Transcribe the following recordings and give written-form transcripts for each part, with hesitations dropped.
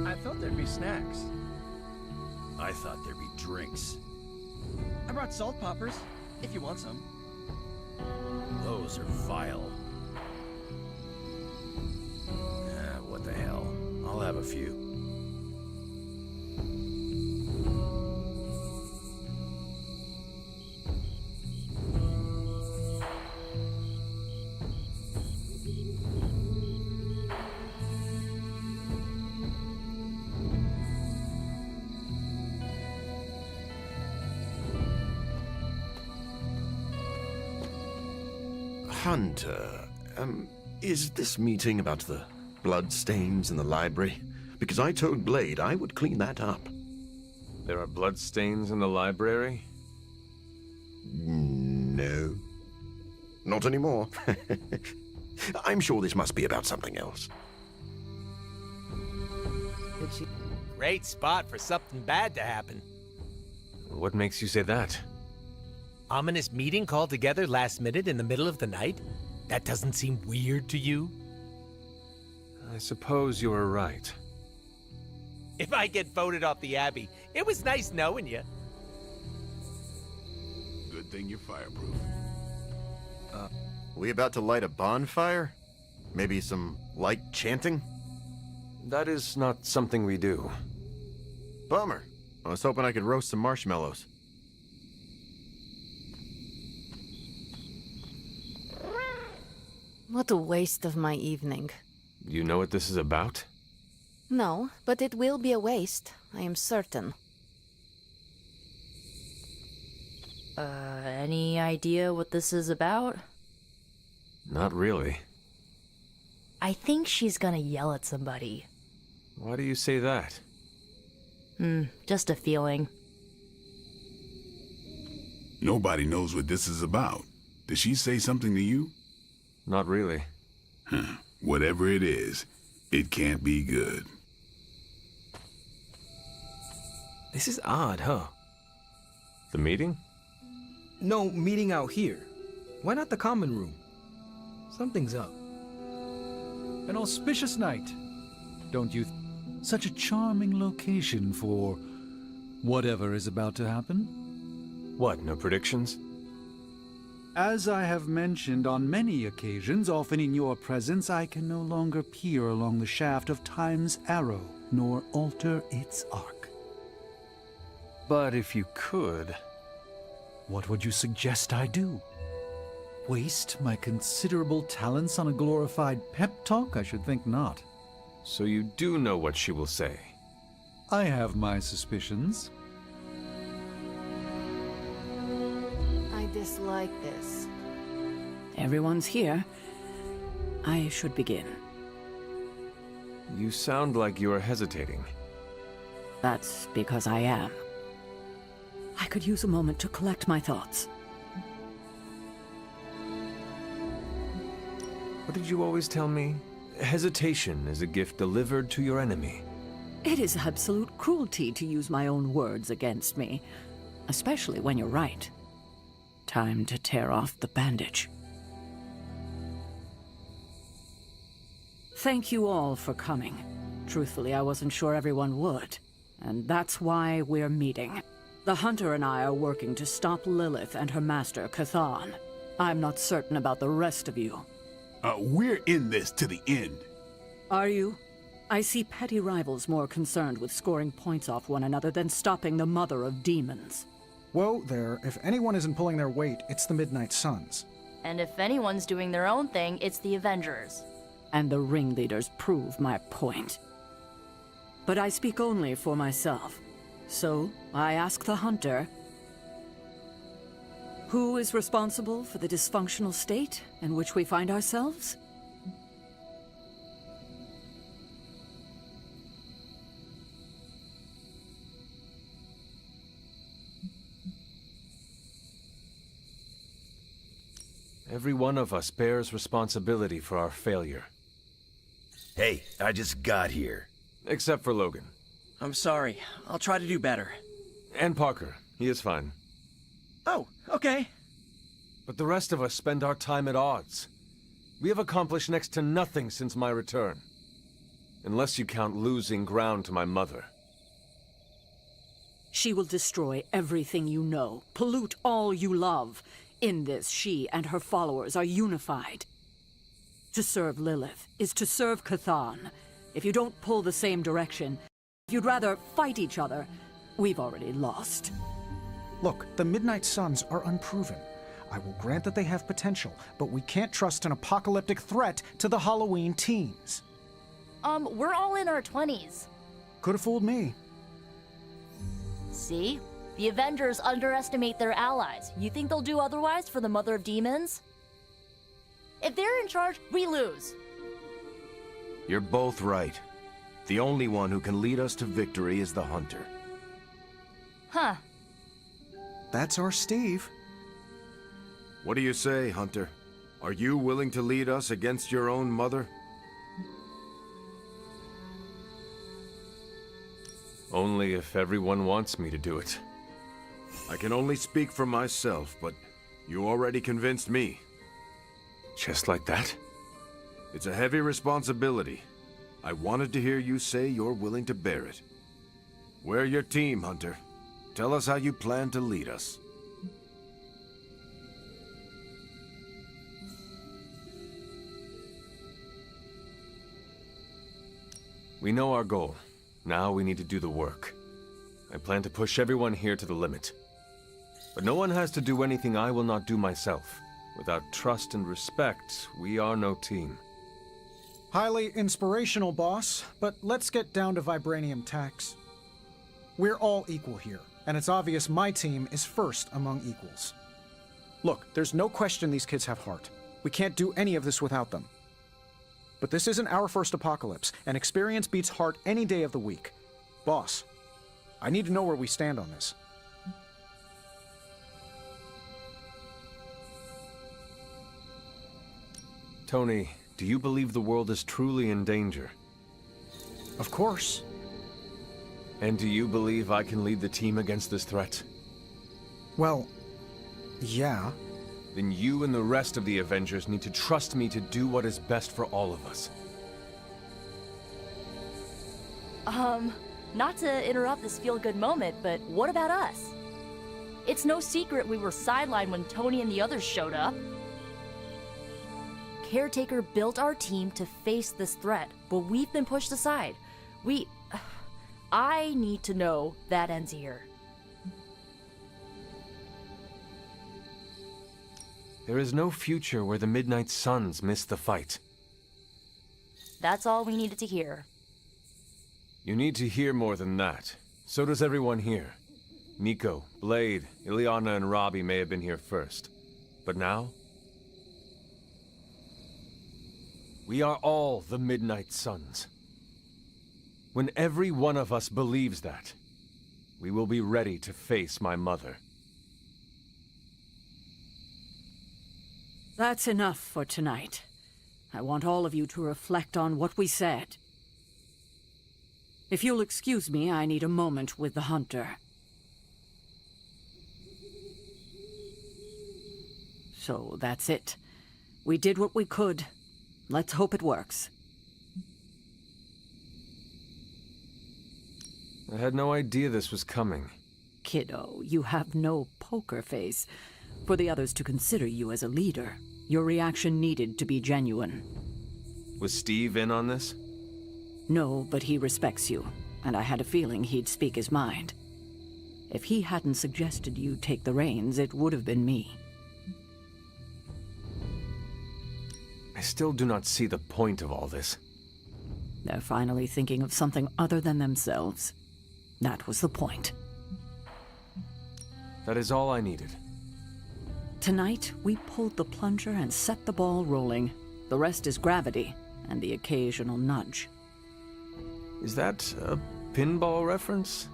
I thought there'd be snacks. I thought there'd be drinks. I brought salt poppers, if you want some. Those are vile. What the hell? I'll have a few. Hunter, is this meeting about the blood stains in the library? Because I told Blade I would clean that up. There are blood stains in the library? No. Not anymore. I'm sure this must be about something else. Great spot for something bad to happen. What makes you say that? Ominous meeting called together last minute in the middle of the night? That doesn't seem weird to you? I suppose you are right. If I get voted off the Abbey, it was nice knowing you. Good thing you're fireproof. We about to light a bonfire? Maybe some light chanting? That is not something we do. Bummer. I was hoping I could roast some marshmallows. What a waste of my evening. You know what this is about? No, but it will be a waste, I am certain. Any idea what this is about? Not really. I think she's gonna yell at somebody. Why do you say that? Just a feeling. Nobody knows what this is about. Did she say something to you? Not really. Whatever it is, it can't be good. This is odd, huh? The meeting? No, meeting out here. Why not the common room? Something's up. An auspicious night, don't you? Such a charming location for whatever is about to happen. What, no predictions? As I have mentioned on many occasions, often in your presence, I can no longer peer along the shaft of time's arrow, nor alter its arc. But if you could... What would you suggest I do? Waste my considerable talents on a glorified pep talk? I should think not. So you do know what she will say? I have my suspicions. I dislike this. Everyone's here. I should begin. You sound like you are hesitating. That's because I am. I could use a moment to collect my thoughts. What did you always tell me? Hesitation is a gift delivered to your enemy. It is absolute cruelty to use my own words against me, especially when you're right. Time to tear off the bandage. Thank you all for coming. Truthfully, I wasn't sure everyone would. And that's why we're meeting. The Hunter and I are working to stop Lilith and her master, Cathan. I'm not certain about the rest of you. We're in this to the end. Are you? I see petty rivals more concerned with scoring points off one another than stopping the mother of demons. Whoa there, if anyone isn't pulling their weight, it's the Midnight Suns. And if anyone's doing their own thing, it's the Avengers. And the ringleaders prove my point. But I speak only for myself. So, I ask the Hunter, who is responsible for the dysfunctional state in which we find ourselves? Every one of us bears responsibility for our failure. Hey, I just got here. Except for Logan. I'm sorry. I'll try to do better. And Parker. He is fine. Oh, okay. But the rest of us spend our time at odds. We have accomplished next to nothing since my return. Unless you count losing ground to my mother. She will destroy everything you know, pollute all you love. In this, she and her followers are unified. To serve Lilith is to serve Cathan. If you don't pull the same direction, if you'd rather fight each other, we've already lost. Look, the Midnight Suns are unproven. I will grant that they have potential, but we can't trust an apocalyptic threat to the Halloween teens. We're all in our 20s. Could have fooled me. See? The Avengers underestimate their allies. You think they'll do otherwise for the Mother of Demons? If they're in charge, we lose. You're both right. The only one who can lead us to victory is the Hunter. Huh. That's our Steve. What do you say, Hunter? Are you willing to lead us against your own mother? Only if everyone wants me to do it. I can only speak for myself, but you already convinced me. Just like that? It's a heavy responsibility. I wanted to hear you say you're willing to bear it. We're your team, Hunter. Tell us how you plan to lead us. We know our goal. Now we need to do the work. I plan to push everyone here to the limit. But no one has to do anything I will not do myself. Without trust and respect, we are no team. Highly inspirational, boss, but let's get down to vibranium tax. We're all equal here, and it's obvious my team is first among equals. Look, there's no question these kids have heart. We can't do any of this without them. But this isn't our first apocalypse, and experience beats heart any day of the week. Boss, I need to know where we stand on this. Tony, do you believe the world is truly in danger? Of course. And do you believe I can lead the team against this threat? Well, yeah. Then you and the rest of the Avengers need to trust me to do what is best for all of us. Not to interrupt this feel-good moment, but what about us? It's no secret we were sidelined when Tony and the others showed up. Caretaker built our team to face this threat, but we've been pushed aside. I need to know that ends here. There is no future where the Midnight Suns miss the fight. That's all we needed to hear. You need to hear more than that. So does everyone here. Nico, Blade, Ileana, and Robbie may have been here first. But now? We are all the Midnight Suns. When every one of us believes that, we will be ready to face my mother. That's enough for tonight. I want all of you to reflect on what we said. If you'll excuse me, I need a moment with the Hunter. So that's it. We did what we could. Let's hope it works. I had no idea this was coming. Kiddo, you have no poker face. For the others to consider you as a leader, your reaction needed to be genuine. Was Steve in on this? No, but he respects you, and I had a feeling he'd speak his mind. If he hadn't suggested you take the reins, it would have been me. I still do not see the point of all this. They're finally thinking of something other than themselves. That was the point. That is all I needed. Tonight, we pulled the plunger and set the ball rolling. The rest is gravity and the occasional nudge. Is that a pinball reference?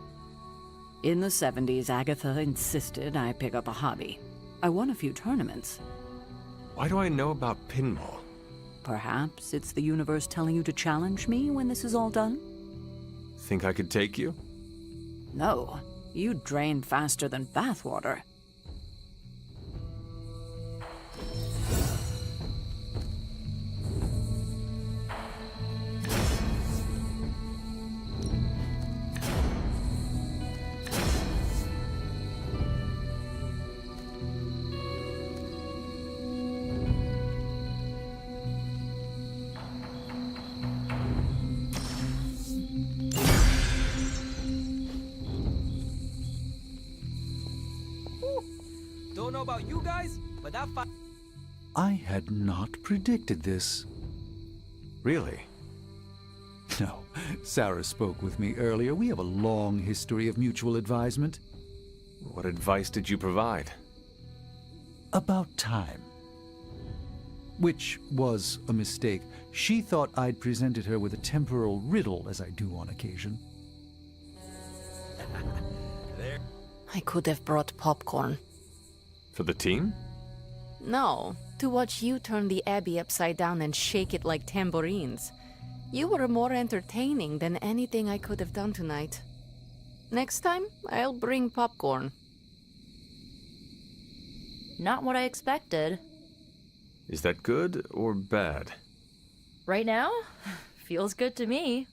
In the 70s, Agatha insisted I pick up a hobby. I won a few tournaments. Why do I know about pinball? Perhaps it's the universe telling you to challenge me when this is all done? Think I could take you? No, you drain faster than bathwater. Don't know about you guys, but that I had not predicted this. Really? No, Sarah spoke with me earlier. We have a long history of mutual advisement. What advice did you provide? About time. Which was a mistake. She thought I'd presented her with a temporal riddle, as I do on occasion. I could have brought popcorn. For the team? No, to watch you turn the Abbey upside down and shake it like tambourines. You were more entertaining than anything I could have done tonight. Next time, I'll bring popcorn. Not what I expected. Is that good or bad? Right now? Feels good to me.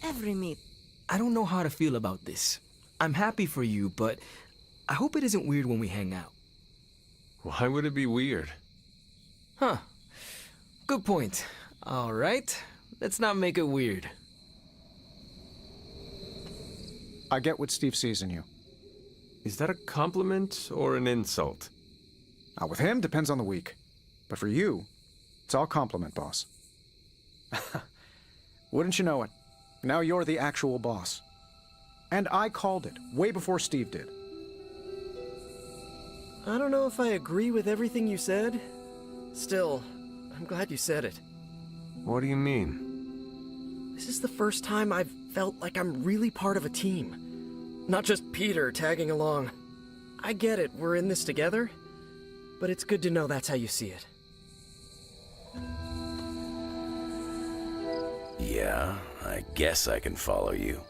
every meet. I don't know how to feel about this. I'm happy for you, but I hope it isn't weird when we hang out. Why would it be weird? Huh. Good point. All right. Let's not make it weird. I get what Steve sees in you. Is that a compliment or an insult? With him, depends on the week. But for you, it's all compliment, boss. Wouldn't you know it? Now you're the actual boss. And I called it, way before Steve did. I don't know if I agree with everything you said. Still, I'm glad you said it. What do you mean? This is the first time I've felt like I'm really part of a team. Not just Peter tagging along. I get it, we're in this together. But it's good to know that's how you see it. Yeah, I guess I can follow you.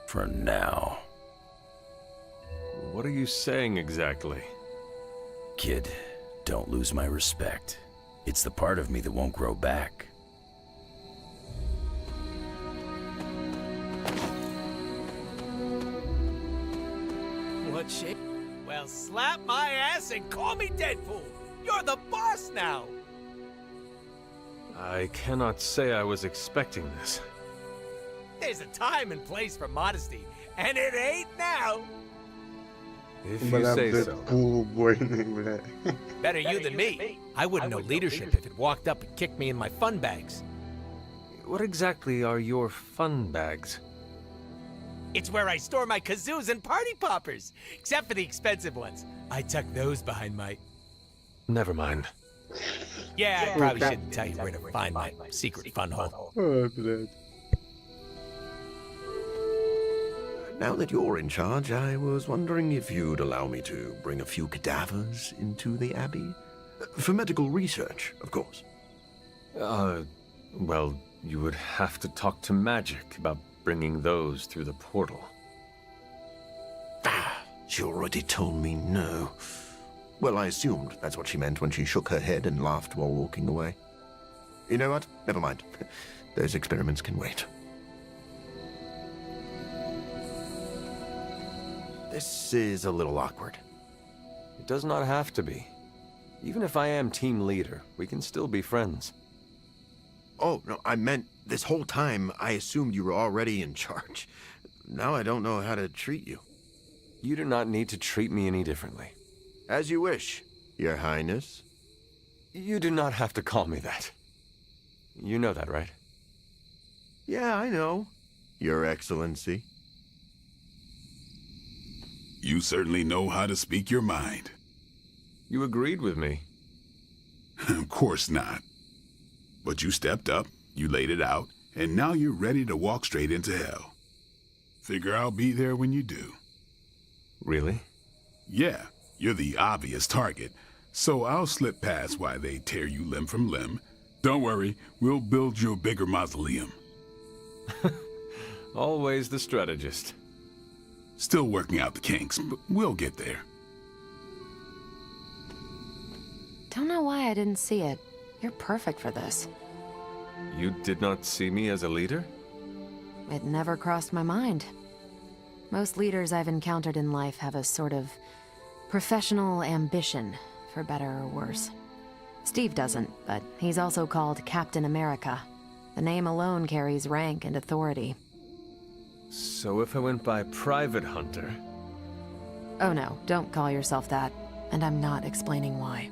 For now. What are you saying exactly? Kid, don't lose my respect. It's the part of me that won't grow back. What shape? Well, slap my ass and call me Deadpool. You're the boss now. I cannot say I was expecting this. There's a time and place for modesty, and it ain't now. If you say so. Better you than me. I wouldn't know leadership if it walked up and kicked me in my fun bags. What exactly are your fun bags? It's where I store my kazoos and party poppers, except for the expensive ones. I tuck those behind my... Never mind. Yeah, I probably shouldn't tell you where to find my secret fun hole. Now that you're in charge, I was wondering if you'd allow me to bring a few cadavers into the Abbey. For medical research, of course. Well, you would have to talk to Magic about bringing those through the portal. She already told me no. Well, I assumed that's what she meant when she shook her head and laughed while walking away. You know what? Never mind. Those experiments can wait. This is a little awkward. It does not have to be. Even if I am team leader, we can still be friends. Oh, no, I meant this whole time I assumed you were already in charge. Now I don't know how to treat you. You do not need to treat me any differently. As you wish, Your Highness. You do not have to call me that. You know that, right? Yeah, I know, Your Excellency. You certainly know how to speak your mind. You agreed with me. Of course not. But you stepped up, you laid it out, and now you're ready to walk straight into hell. Figure I'll be there when you do. Really? Yeah, you're the obvious target, so I'll slip past why they tear you limb from limb. Don't worry, we'll build you a bigger mausoleum. Always the strategist. Still working out the kinks, but we'll get there. Don't know why I didn't see it. You're perfect for this. You did not see me as a leader? It never crossed my mind. Most leaders I've encountered in life have a sort of professional ambition, for better or worse. Steve doesn't, but he's also called Captain America. The name alone carries rank and authority. So if I went by Private Hunter... Oh no, don't call yourself that. And I'm not explaining why.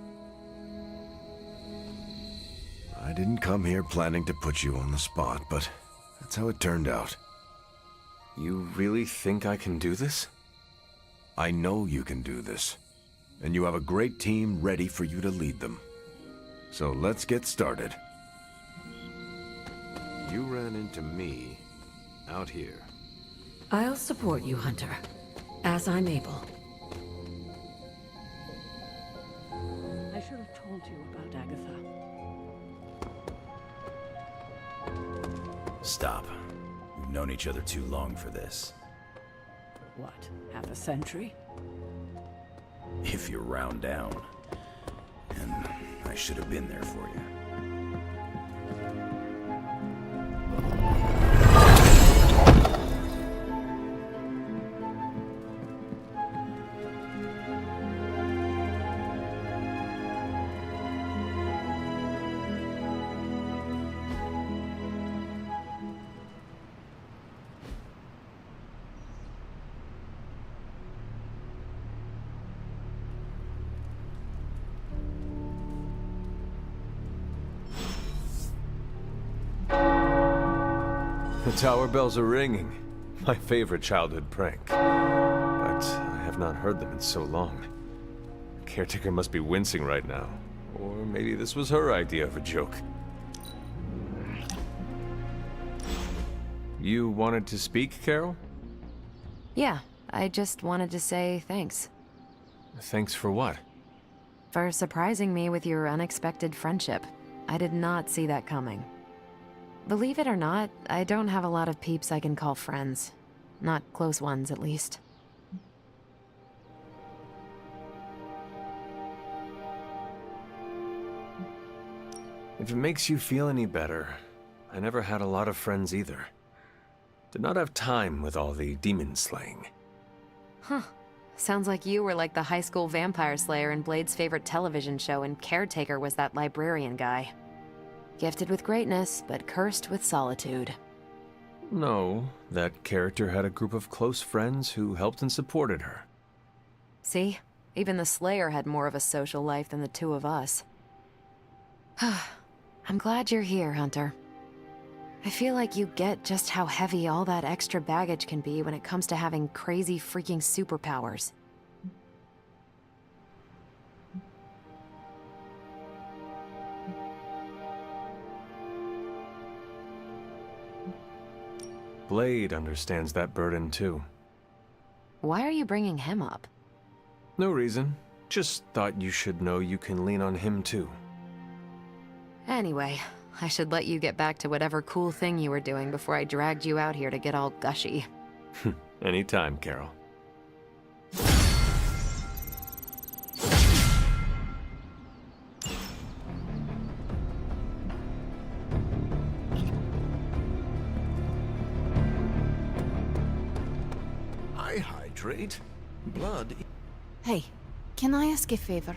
I didn't come here planning to put you on the spot, but that's how it turned out. You really think I can do this? I know you can do this, and you have a great team ready for you to lead them. So let's get started. You ran into me out here. I'll support you, Hunter, as I'm able. I should have told you about Agatha. Stop. We've known each other too long for this. What, half a century? If you round down. And I should have been there for you. The tower bells are ringing. My favorite childhood prank. But I have not heard them in so long. The caretaker must be wincing right now. Or maybe this was her idea of a joke. You wanted to speak, Carol? Yeah, I just wanted to say thanks. Thanks for what? For surprising me with your unexpected friendship. I did not see that coming. Believe it or not, I don't have a lot of peeps I can call friends. Not close ones, at least. If it makes you feel any better, I never had a lot of friends either. Did not have time with all the demon slaying. Huh. Sounds like you were like the high school vampire slayer in Blade's favorite television show, and Caretaker was that librarian guy. Gifted with greatness, but cursed with solitude. No, that character had a group of close friends who helped and supported her. See? Even the Slayer had more of a social life than the two of us. I'm glad you're here, Hunter. I feel like you get just how heavy all that extra baggage can be when it comes to having crazy freaking superpowers. Blade understands that burden too. Why are you bringing him up? No reason. Just thought you should know you can lean on him too. Anyway, I should let you get back to whatever cool thing you were doing before I dragged you out here to get all gushy. Anytime, Carol. trait. Blood. Hey, can I ask a favor?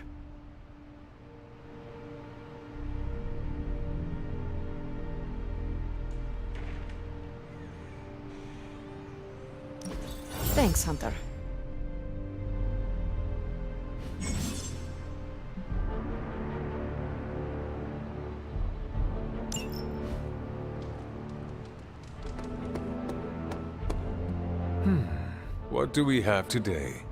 Thanks, Hunter. What do we have today?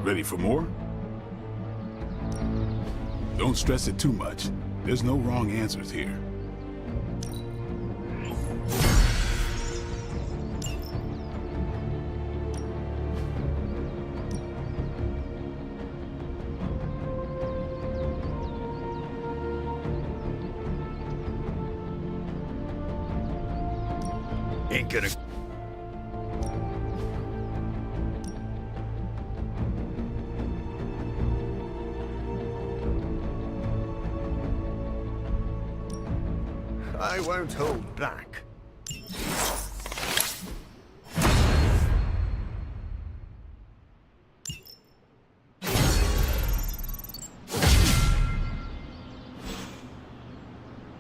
Ready for more? Don't stress it too much. There's no wrong answers here. Ain't gonna... I won't hold back.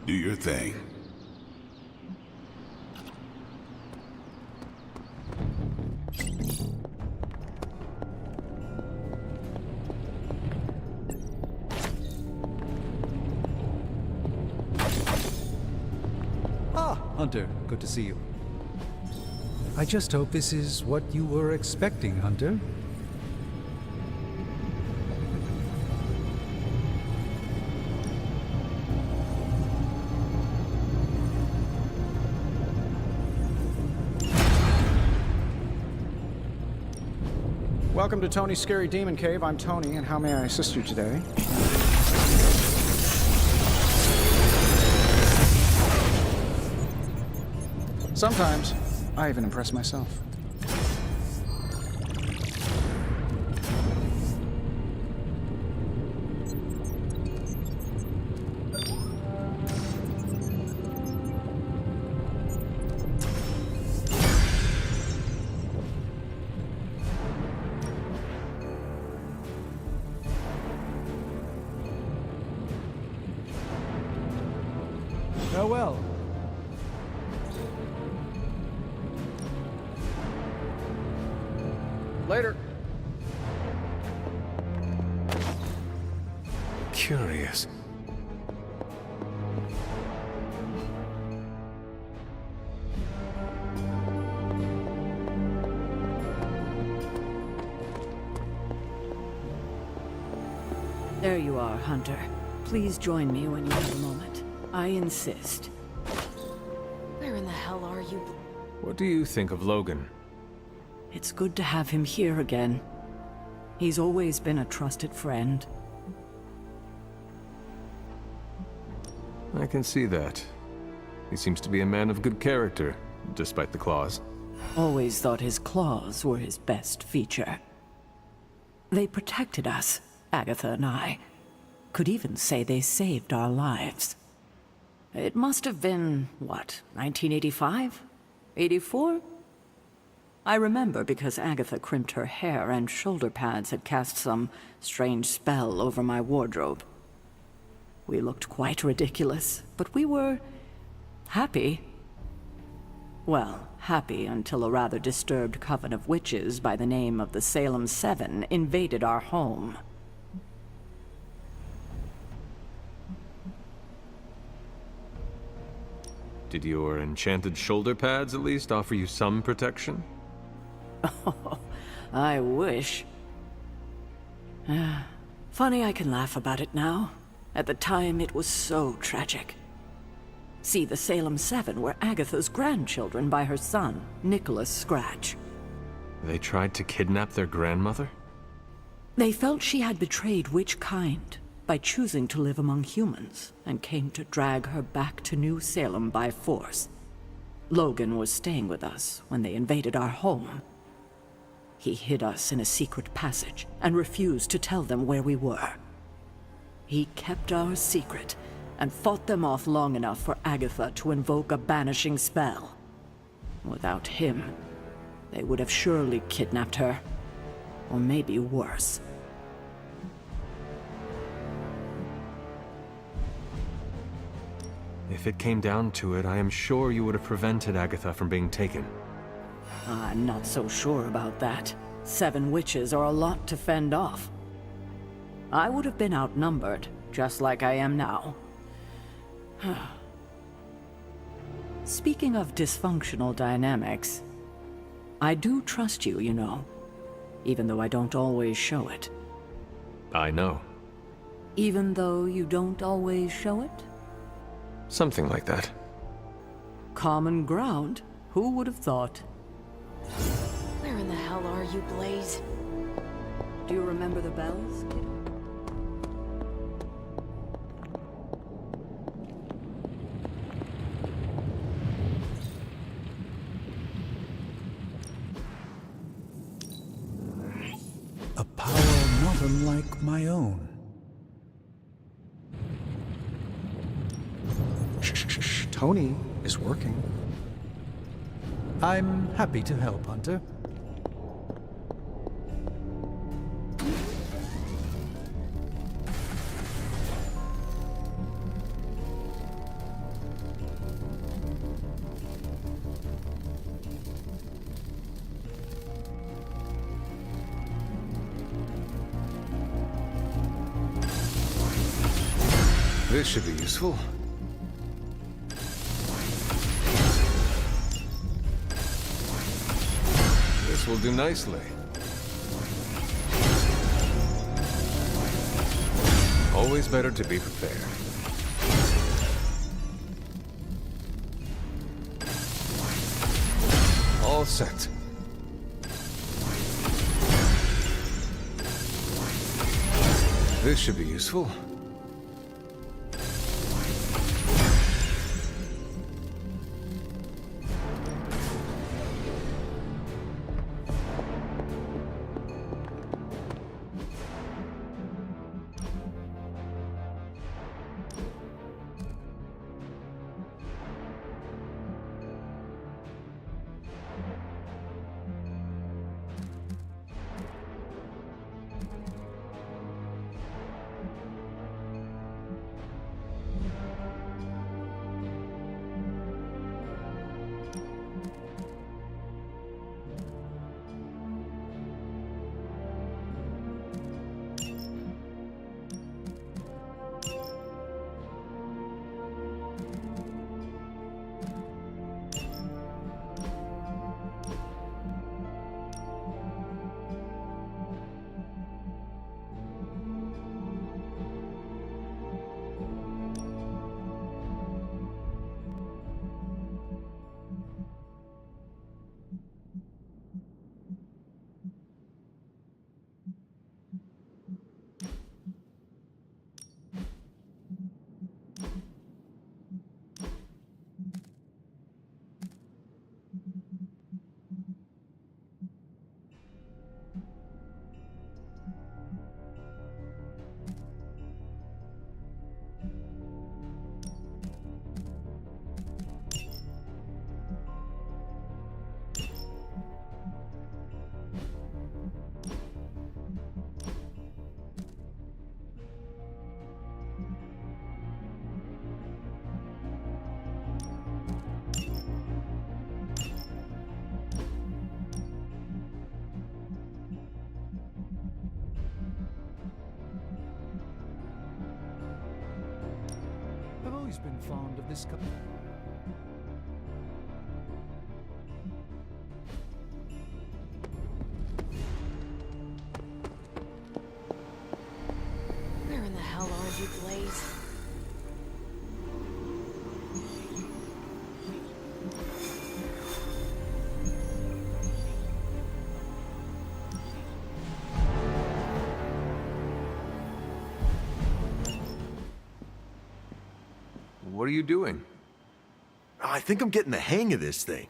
Do your thing. Hunter, good to see you. I just hope this is what you were expecting, Hunter. Welcome to Tony's Scary Demon Cave. I'm Tony, and how may I assist you today? Sometimes, I even impress myself. Farewell. Later. Curious. There you are, Hunter. Please join me when you have a moment. I insist. Where in the hell are you? What do you think of Logan? It's good to have him here again. He's always been a trusted friend. I can see that. He seems to be a man of good character, despite the claws. Always thought his claws were his best feature. They protected us, Agatha and I. Could even say they saved our lives. It must have been, what, 1985? 84? I remember because Agatha crimped her hair and shoulder pads had cast some strange spell over my wardrobe. We looked quite ridiculous, but we were happy. Well, happy until a rather disturbed coven of witches by the name of the Salem Seven invaded our home. Did your enchanted shoulder pads at least offer you some protection? Oh, I wish. Funny I can laugh about it now. At the time, it was so tragic. See, the Salem Seven were Agatha's grandchildren by her son, Nicholas Scratch. They tried to kidnap their grandmother? They felt she had betrayed which kind by choosing to live among humans, and came to drag her back to New Salem by force. Logan was staying with us when they invaded our home. He hid us in a secret passage and refused to tell them where we were. He kept our secret and fought them off long enough for Agatha to invoke a banishing spell. Without him, they would have surely kidnapped her. Or maybe worse. If it came down to it, I am sure you would have prevented Agatha from being taken. I'm not so sure about that. 7 witches are a lot to fend off. I would have been outnumbered, just like I am now. Speaking of dysfunctional dynamics, I do trust you, you know, even though I don't always show it. I know. Even though you don't always show it? Something like that. Common ground? Who would have thought? Where in the hell are you, Blaze? Do you remember the bells, kid? A power not unlike my own. Shh, Tony is working. I'm happy to help, Hunter. This should be useful. This will do nicely. Always better to be prepared. All set. This should be useful. I've always been fond of this couple. Where in the hell are you, Blaze? What are you doing? I think I'm getting the hang of this thing.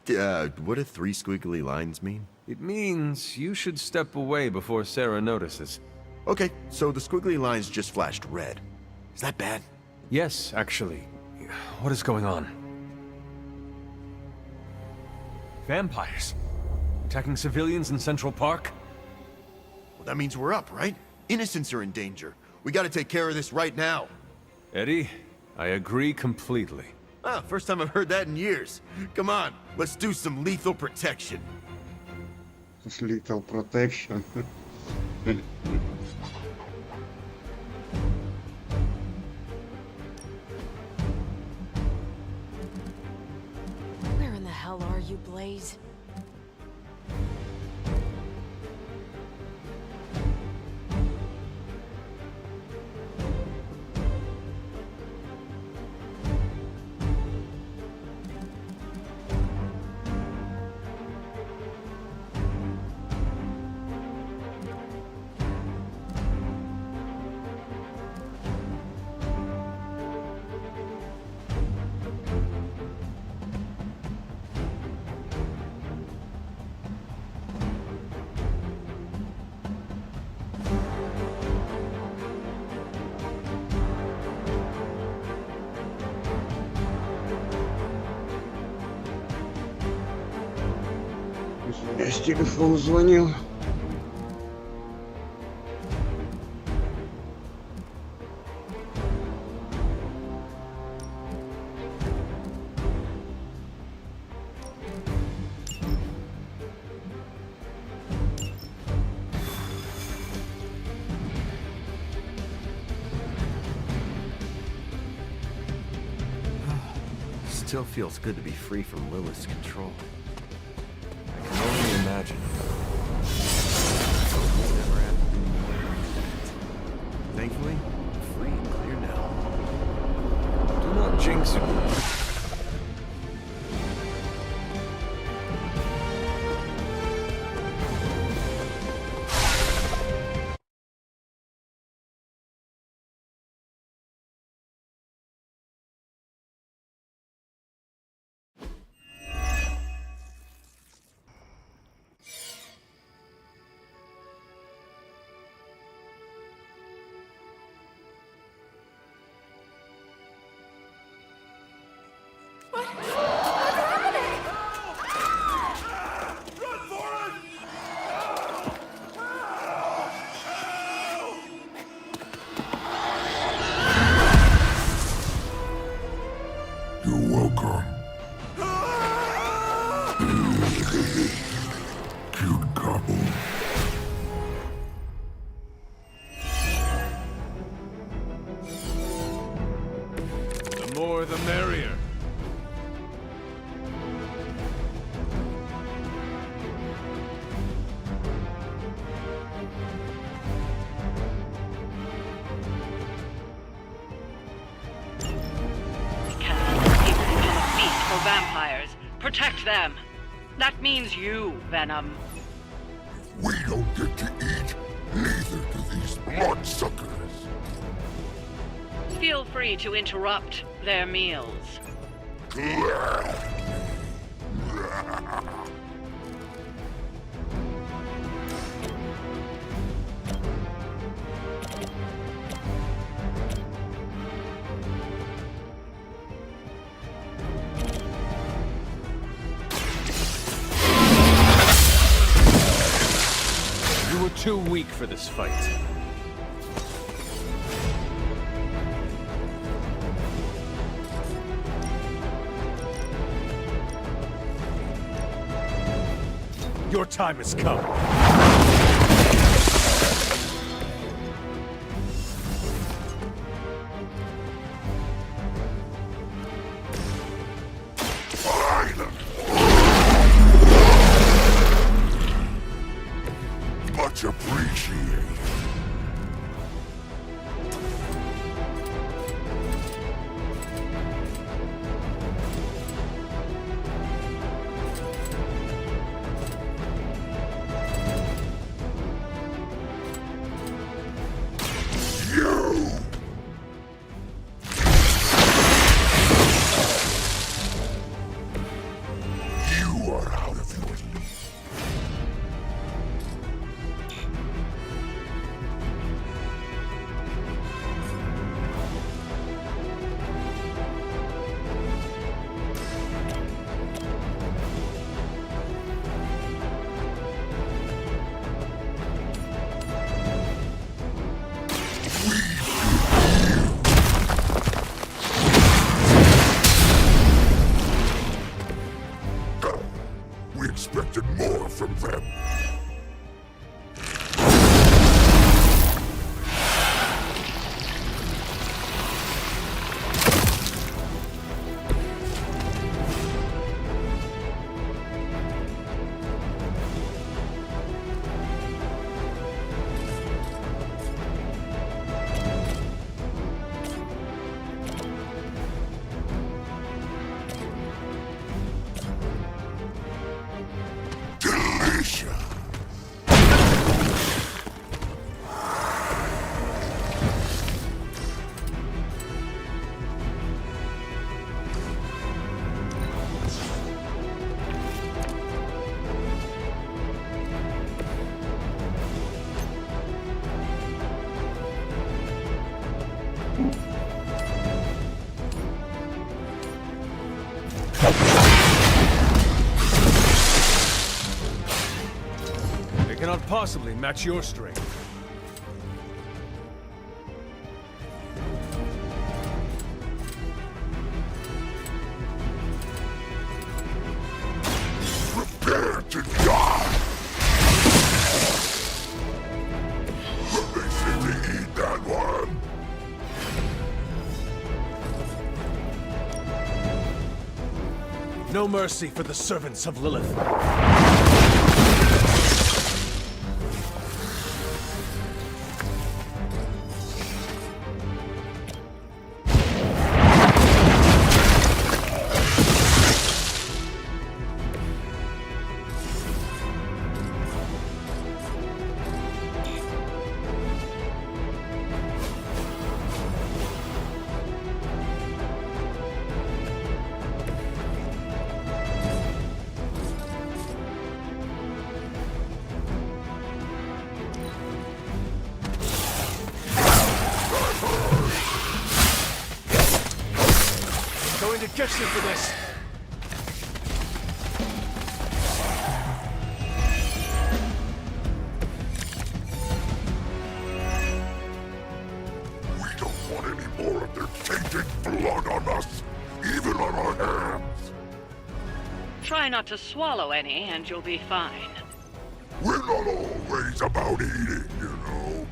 What do 3 squiggly lines mean? It means you should step away before Sarah notices. Okay, so the squiggly lines just flashed red. Is that bad? Yes, actually. What is going on? Vampires? Attacking civilians in Central Park? Well, that means we're up, right? Innocents are in danger. We gotta take care of this right now. Eddie, I agree completely. Ah, first time I've heard that in years. Come on, let's do some lethal protection. Lethal protection. Where in the hell are you, Blaze? Я с телефона звонил. Still feels good to be free from Lilith's control. I can only imagine. Never had to do more than that. Thankfully, free and clear now. Do not jinx it. You're welcome. Cute couple. The more the merrier. Vampires. Protect them. That means you, Venom. We don't get to eat, neither do these bloodsuckers. Feel free to interrupt their meals. You were too weak for this fight. Your time has come. Much appreciated. we expected more from them. They cannot possibly match your strength. Prepare to die! They seem to eat that one. No mercy for the servants of Lilith. Going to get you for this. We don't want any more of their tainted blood on us, even on our hands. Try not to swallow any, and you'll be fine. We're not always about eating, you know.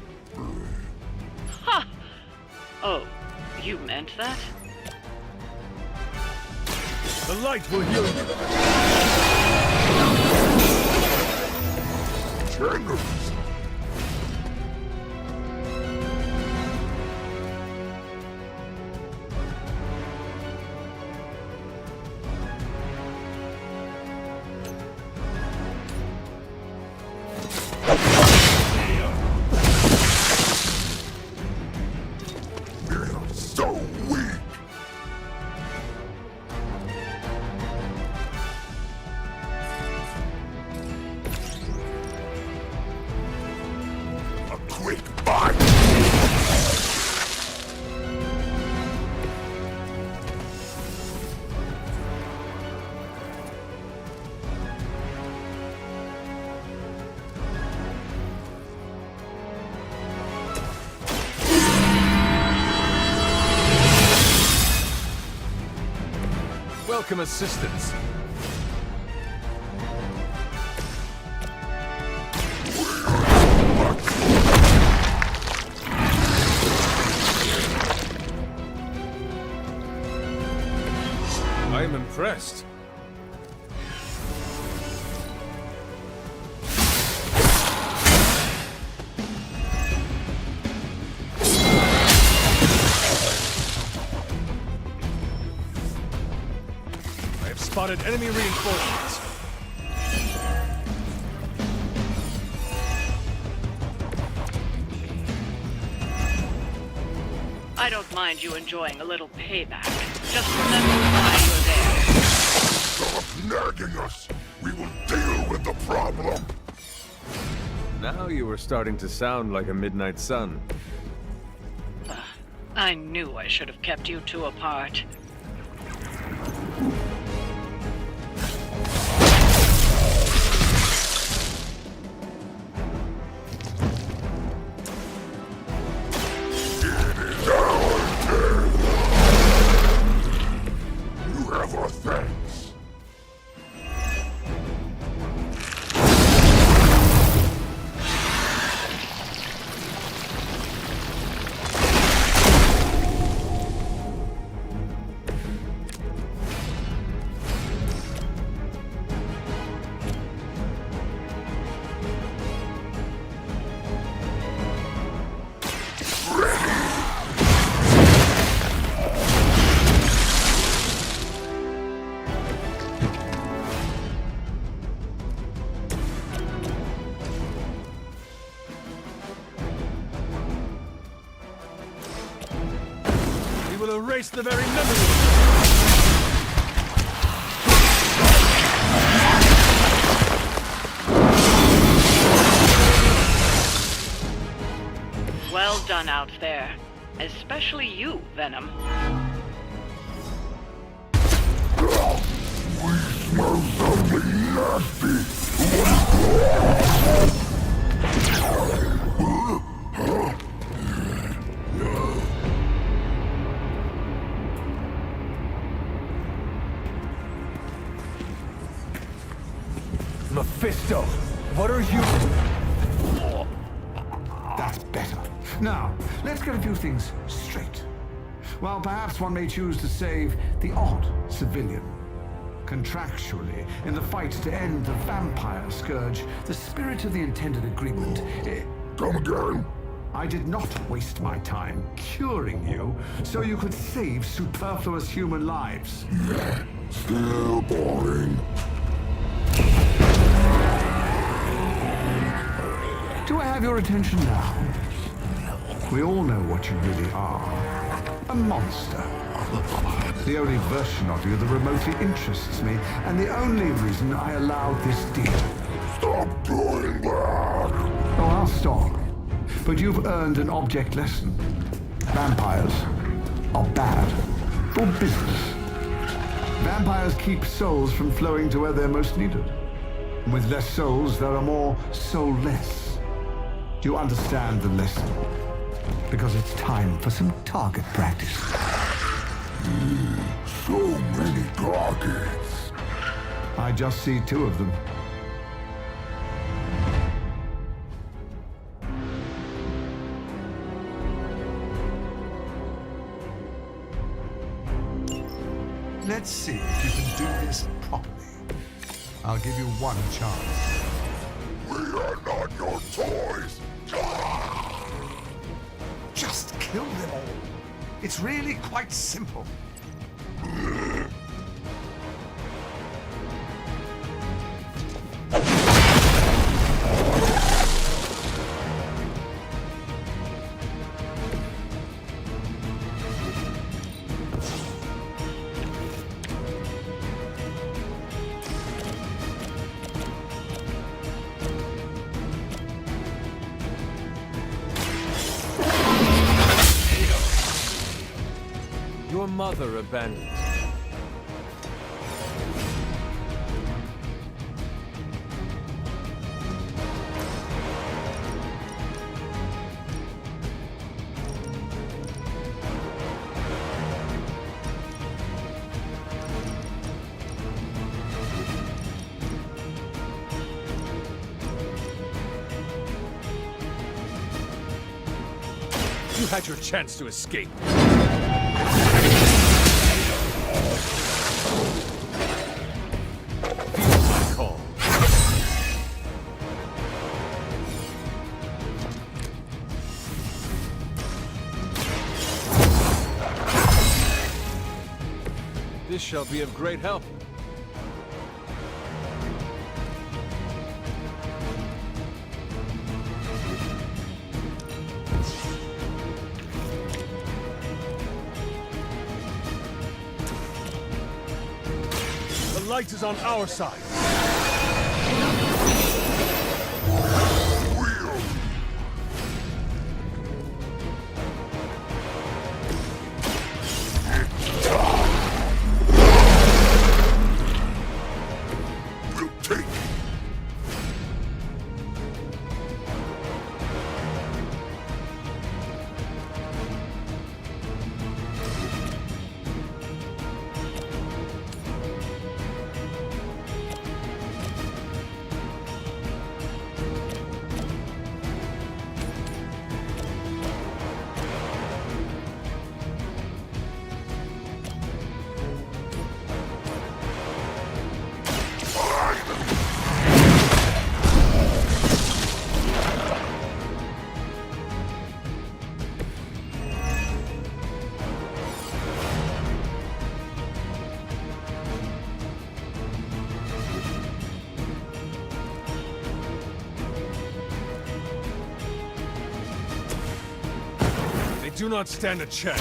Ha! Oh, you meant that? The light will heal you. Generous. They're so weak. A quick bite. Welcome assistance. I am impressed. I have spotted enemy reinforcements. I don't mind you enjoying a little payback. Just remember why you're there. Stop nagging us. We will deal with the problem. Now you are starting to sound like a midnight sun. I knew I should have kept you two apart. You have our thanks. will erase the very memory. Well done out there. Especially you, Venom. We smell something nasty. Mephisto, what are you... That's better. Now, let's get a few things straight. Well, perhaps one may choose to save the odd civilian. Contractually, in the fight to end the vampire scourge, the spirit of the intended agreement... Come again? I did not waste my time curing you so you could save superfluous human lives. Still boring. Do I have your attention now? We all know what you really are. A monster. The only version of you that remotely interests me, and the only reason I allowed this deal. Stop doing that! Oh, I'll stop. But you've earned an object lesson. Vampires are bad for business. Vampires keep souls from flowing to where they're most needed. And with less souls, there are more soulless. Do you understand the lesson? Because it's time for some target practice. So many targets. I just see 2 of them. Let's see if you can do this properly. I'll give you one chance. We are not your toys. Just kill them all. It's really quite simple. Your mother abandoned. You had your chance to escape. This shall be of great help. The light is on our side. Do not stand a chance.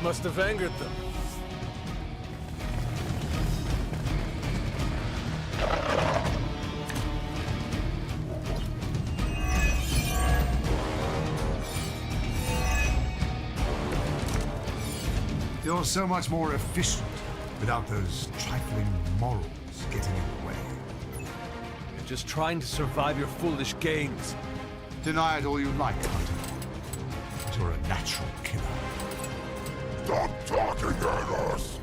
must have angered them. You're so much more efficient without those trifling morals getting in the way. You're just trying to survive your foolish games. Deny it all you like, Hunter. But you're a natural killer. Stop talking at us!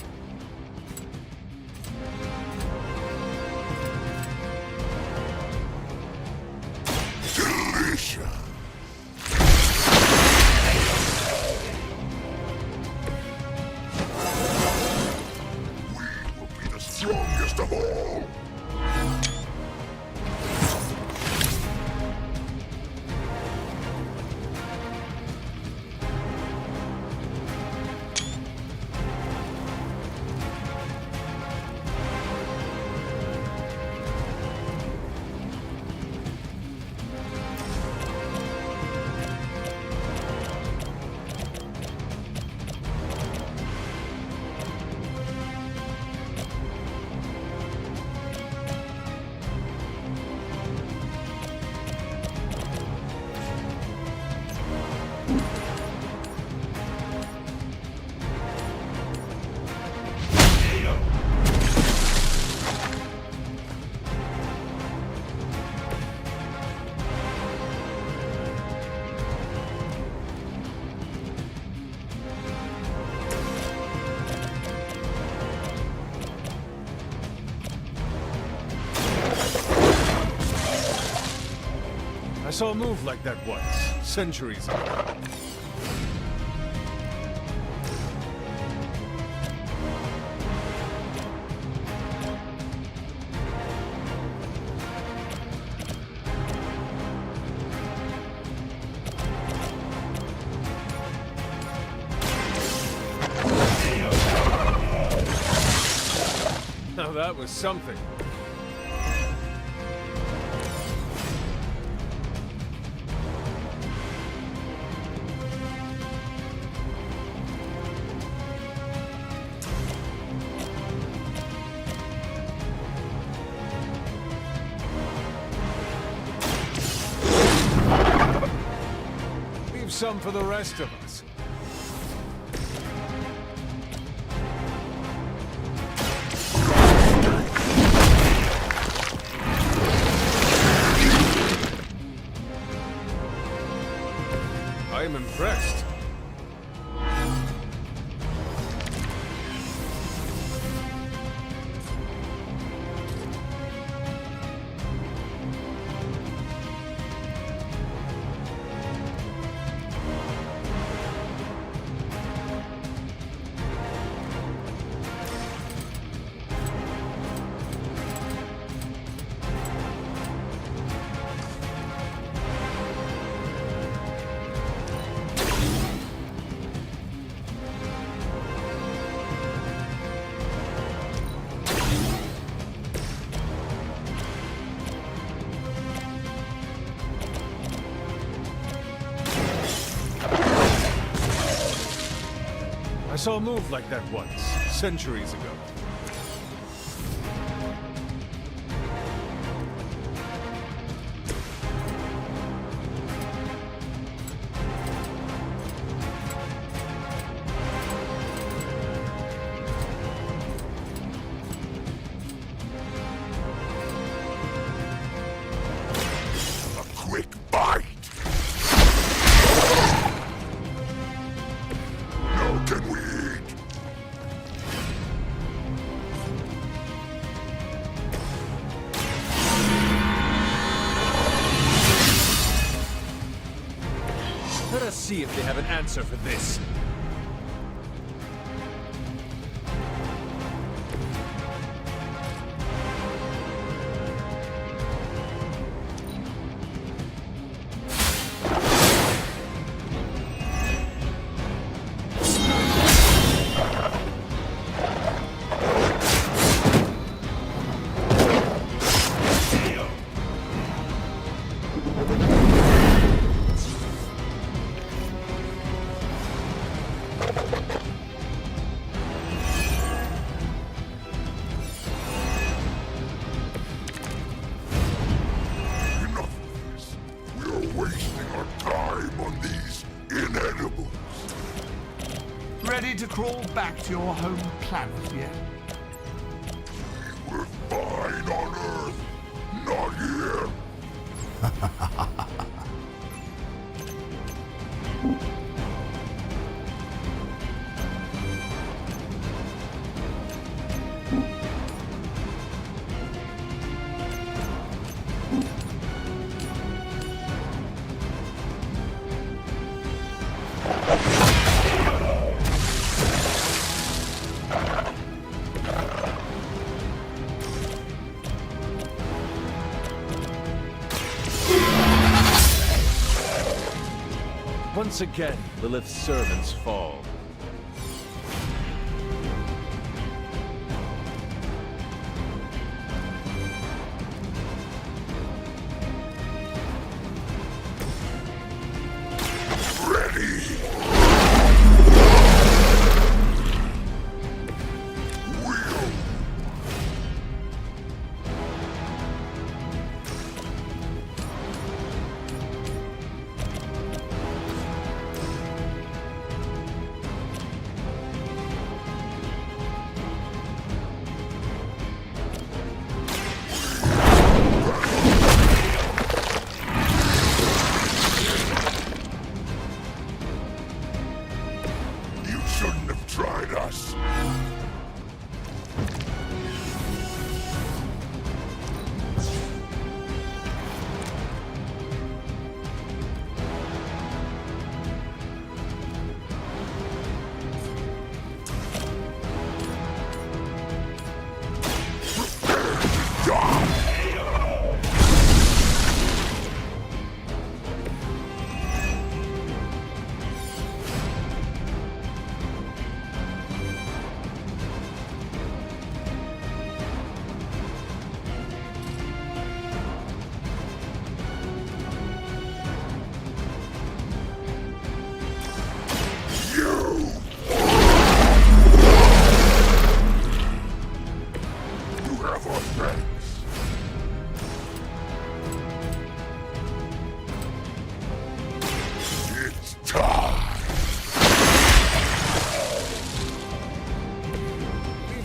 Delicious! Strongest of all! I saw a move like that once, centuries ago. Now that was something. Some for the rest of us. I am impressed. I saw a move like that once, centuries ago. See if they have an answer for this. ready to crawl back to your home planet yet? We're fine on Earth, not here. Once again, Lilith's servants fall.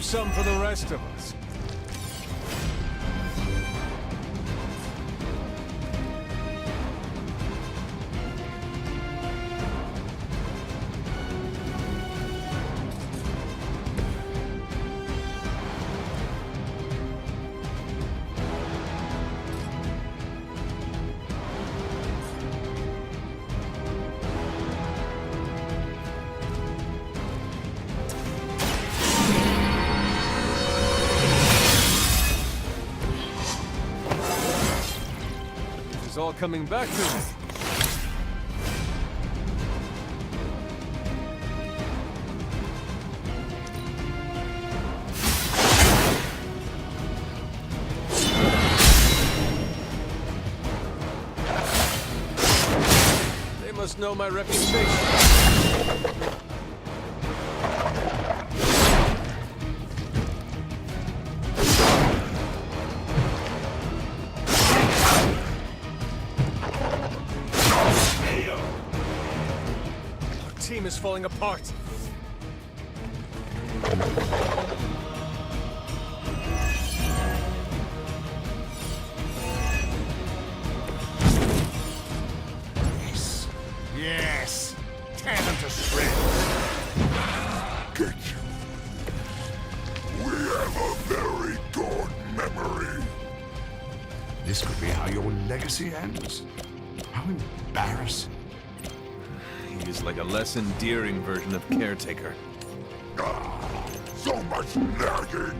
Some for the rest of us. It's all coming back to me. They must know my reputation. Team is falling apart. Yes. Yes. Tear them to shreds. Get you. We have a very good memory. This could be how your legacy ends. How embarrassing. He's like a less endearing version of Caretaker. So much nagging.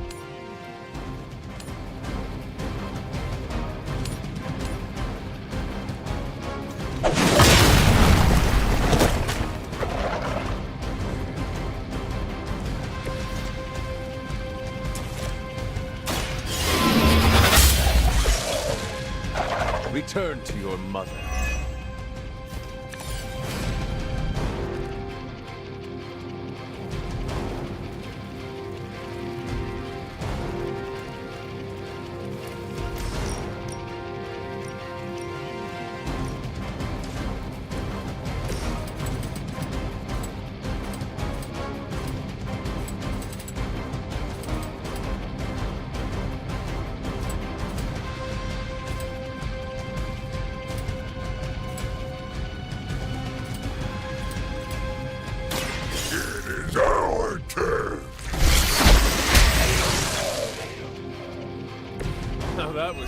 Return to your mother.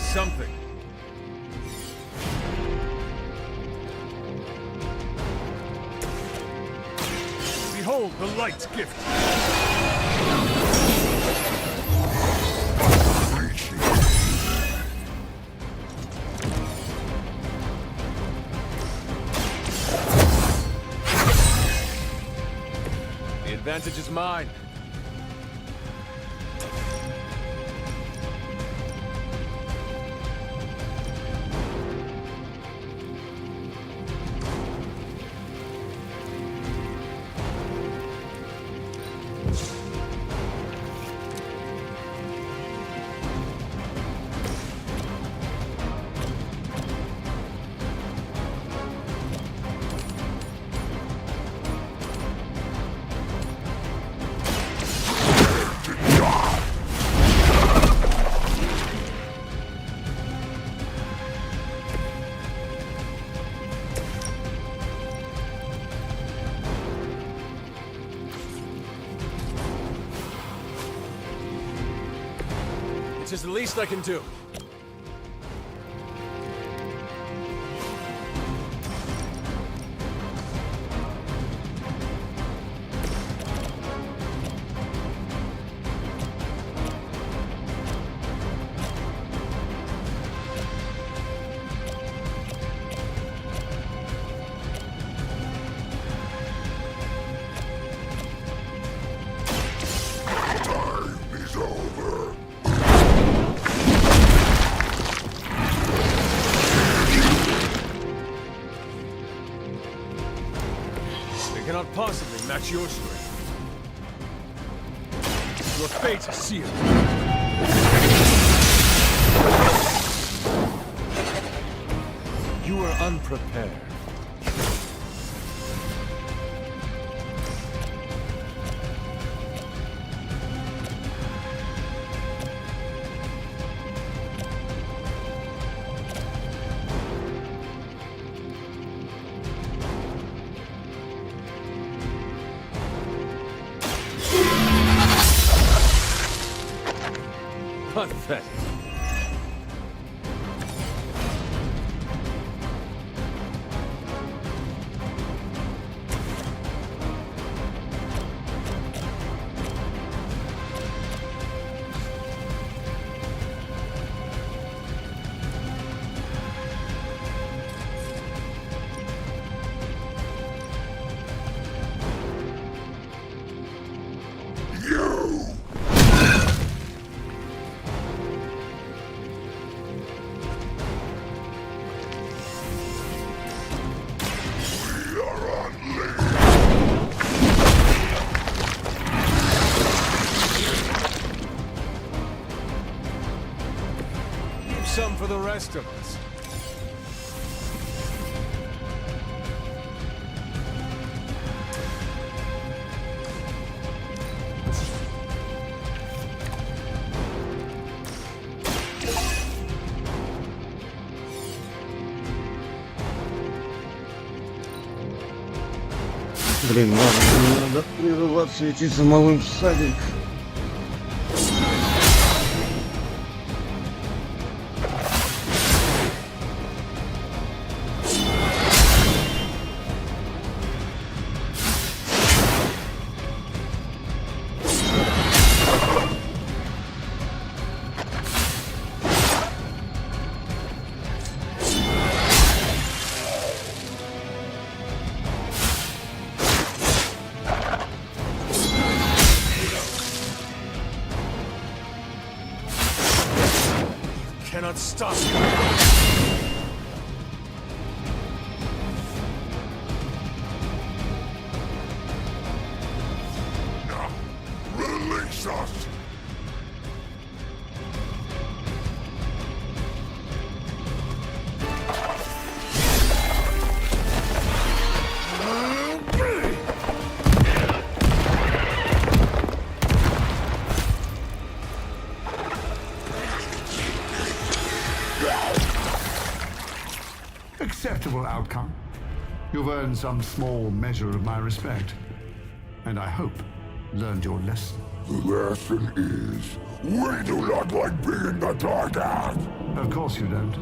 something. Behold the light's gift. The advantage is mine. It's the least I can do. Cannot possibly match your strength. Your fate is sealed. You are unprepared. Pathetic. Some for the rest of us. Блин, ладно, мне надо прерываться и идти за малым в садик. Cannot stop. Release us! Acceptable outcome. You've earned some small measure of my respect. And I hope learned your lesson. The lesson is, We do not like being the target! Of course you don't.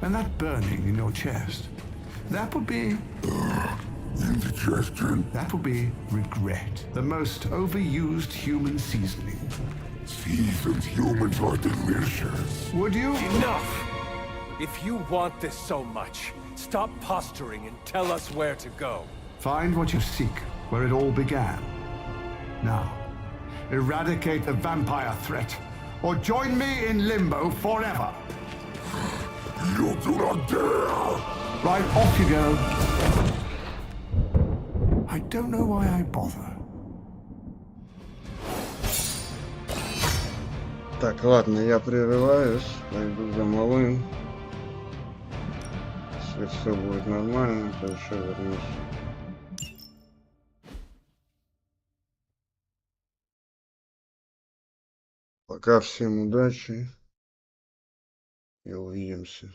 And that burning in your chest, that would be... indigestion. That would be regret. The most overused human seasoning. Seasoned humans are delicious. Would you? Enough! If you want this so much, stop posturing and tell us where to go. Find what you seek, where it all began. Now, eradicate the vampire threat, or join me in limbo forever. You do not dare! Right, off you go. I don't know why I bother. Так, ладно, я прерываюсь, пойду за малым. Если все будет нормально, то еще вернусь. Пока всем удачи и увидимся.